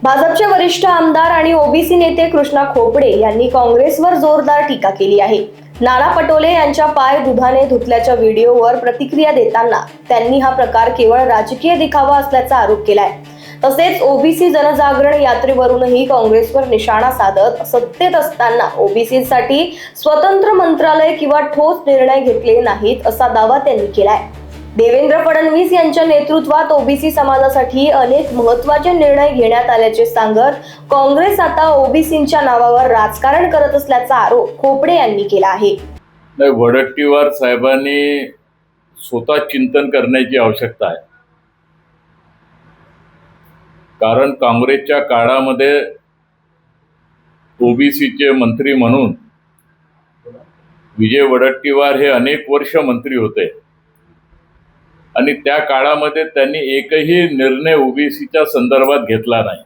भाजपचे वरिष्ठ आमदार आणि ओबीसी नेते कृष्णा खोपडे यांनी काँग्रेसवर जोरदार टीका केली आहे। नाना पटोले यांच्या पाय दुधाने धुतल्याच्या व्हिडिओवर प्रतिक्रिया देताना त्यांनी हा प्रकार केवळ राजकीय दिखावा असल्याचा आरोप केलाय। तसेच ओबीसी जनजागरण यात्रेवरूनही काँग्रेसवर निशाणा साधत सत्तेत असताना ओबीसीसाठी स्वतंत्र मंत्रालय किंवा ठोस निर्णय घेतले नाहीत असा दावा त्यांनी केलाय। देवेंद्र फडणवीस यांच्या नेतृत्वात ओबीसी समाजासाठी अनेक महत्त्वाचे निर्णय घेण्यात आल्याचे सांगत काँग्रेस आता ओबीसींच्या नावावर राजकारण करत असल्याचा आरोप खोपडे यांनी केला आहे। वडट्टीवार साहेबांनी स्वतः चिंतन करण्याची आवश्यकता आहे, कारण काँग्रेसच्या काळामध्ये ओबीसीचे मंत्री म्हणून विजय वडट्टीवार हे अनेक वर्ष मंत्री होते आणि त्या काळामध्ये त्यांनी एकही निर्णय ओबीसीच्या संदर्भात घेतला नाही।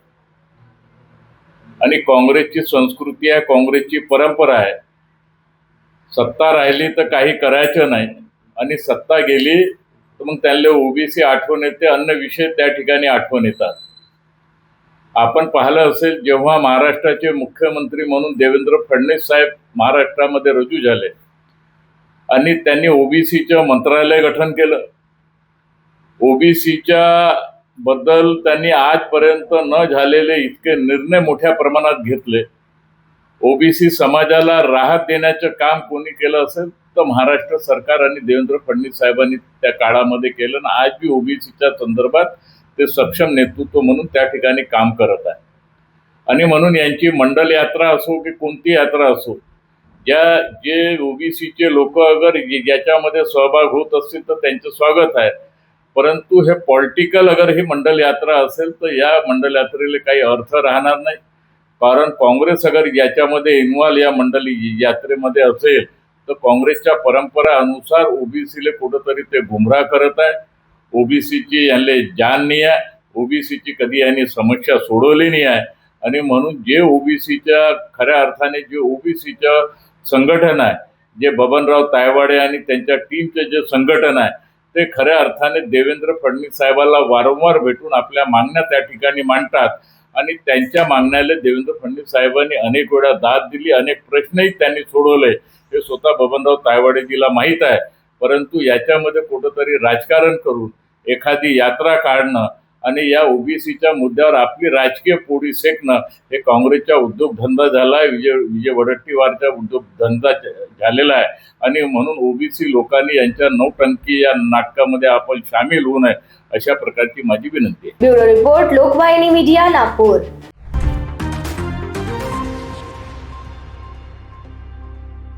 आणि काँग्रेसची संस्कृती आहे, काँग्रेसची परंपरा आहे, सत्ता राहिली तर काही करायचं नाही आणि सत्ता गेली तर मग त्यांना ओबीसी आठवण येते, अन्य विषय त्या ठिकाणी आठवण येतात। आपण पाहिलं असेल, जेव्हा महाराष्ट्राचे मुख्यमंत्री म्हणून देवेंद्र फडणवीस साहेब महाराष्ट्रामध्ये रुजू झाले आणि त्यांनी ओबीसीचं मंत्रालय गठन केलं, ओबीसीच्या बद्दल त्यांनी आजपर्यंत न झालेले इतके निर्णय मोठ्या प्रमाणात घेतले। ओबीसी समाजाला राहत देण्याचं काम कोणी केलं असेल तर महाराष्ट्र सरकार आणि देवेंद्र फडणवीस साहेबांनी त्या काळामध्ये केलं आणि आज बी ओबीसीच्या संदर्भात ते सक्षम नेतृत्व म्हणून त्या ठिकाणी काम करत आहे। आणि म्हणून यांची मंडल यात्रा असो की कोणती यात्रा असो, जे ओबीसीचे लोक अगर याच्यामध्ये सहभाग होत असतील तर त्यांचं स्वागत आहे, परंतु हे पॉलिटिकल अगर ही मंडल यात्रा असेल तर या मंडल यात्रेला काही अर्थ राहणार नाही। कारण काँग्रेस अगर याच्यामध्ये इन्व्हॉल्व या मंडल यात्रेमध्ये असेल तर काँग्रेसच्या परंपरा अनुसार ओबीसीला कुठंतरी ते गुमराह करत आहे। ओबीसीची यांना जाण नाही आहे, ओबीसीची कधी यांनी समस्या सोडवली नाही आहे। आणि म्हणून जे ओबीसीच्या खऱ्या अर्थाने जे ओबीसीचं संघटन आहे, जे बबनराव तायवाडे आणि त्यांच्या टीमचे जे संघटन आहे, ते खऱ्या अर्थाने देवेंद्र फडणवीस साहेबांना वारंवार भेटून आपल्या मागण्या त्या ठिकाणी मांडतात आणि त्यांच्या मागण्याला देवेंद्र फडणवीस साहेबांनी अनेक वेळा दाद दिली, अनेक प्रश्नही त्यांनी सोडवले, हे स्वतः बबनराव तायवाडेजीला माहीत आहे। परंतु याच्यामध्ये कुठंतरी राजकारण करून एखादी यात्रा काढणं आणि या ओबीसीच्या मुद्द्यावर आपली राजकीय पोळी सेकणं हे काँग्रेसचा उद्योगधंदा झाला आहे, विजय वडट्टीवारचा उद्योगधंदा झालेला आहे। आणि म्हणून ओबीसी लोकांनी यांच्या नौटंकी या नाटकामध्ये आपण सामील होऊ नये अशा प्रकारची माझी विनंती आहे। Bureau report, Lokvahini media, Nagpur.